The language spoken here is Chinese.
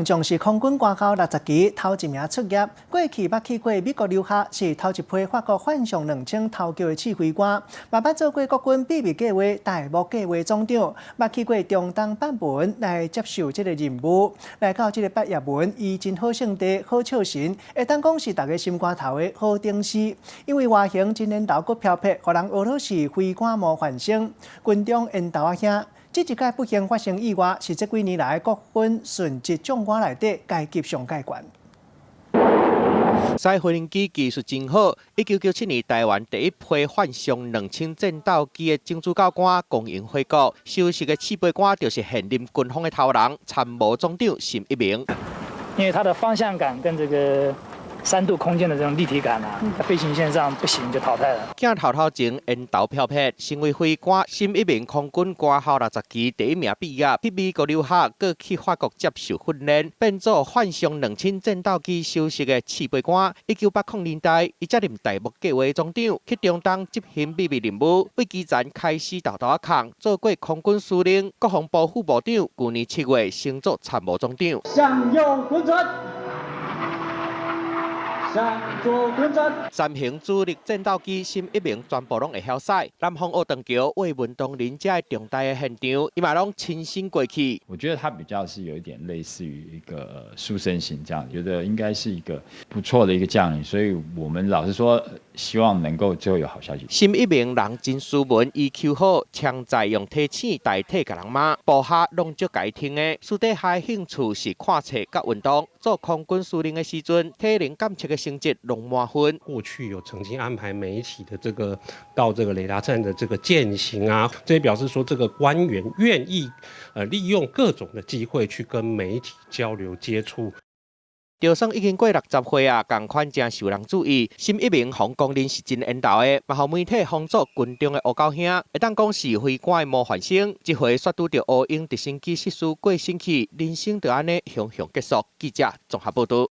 重视空军官校60期头一名出业，过去捌去过美国留学，是头一批法国幻象2000偷叫的指挥官，嘛捌做过国军秘密计划大幕计划总长，捌去过中东版本来接受这个任务。来到这个毕业文，伊真好性地、好笑神，会当讲是大家心肝头的好顶诗。因为外形真缘投阁漂泊，互人俄罗斯飞官模范生，军中缘投仔兄。这一届不幸发生意外，是这几年来国军顺职将官内底阶级上界悬。赛飞行机技术真好。1997年，台湾第一批幻象2000战斗机的总主教官公营回国，首席的指挥官就是现任军方的头人参谋总长沈一鸣。因为它的方向感跟这个3度空间的这种立体感啊，在飞行线上不行就淘汰了。镜头前缘投漂泊，身为飞官，沈一鸣空军官校60期第一名毕业，去美国留学，搁去法国接受训练，变做幻象2000战斗机首席的指挥官。1980年代，伊接任大幕计划总长，去中东执行秘密任务。为基层开始豆豆扛，做过空军司令、国防部副部长，去年7月升做参谋总长。向右滚转。3型主力战斗机沈一鸣全部拢会晓驶。南方奥登桥为运动人这重大的现场，伊嘛拢亲身过去。我觉得他比较是有一点类似于一个书生型这样，觉得应该是一个不错的一个将领，所以我们老实说，希望能够最后有好消息。沈一鸣人真斯文，EQ 好，常在用提醒代替甲人骂，部下拢足该听的。私底下兴趣是看册甲运动。做空军司令的时阵，体能检测的成绩拢满分。过去有曾经安排媒体的到这个雷达站的这个践行啊，这也表示说这个官员愿意利用各种的机会去跟媒体交流接触。就算已经过60岁啊，同款真受人注意。沈一鸣防公认是真缘投的，嘛互媒体封作军中的乌狗兄，会当讲是飞官的模范生。这回煞拄到乌鹰直升机失事过身去，人生就安尼雄雄结束。记者综合报道。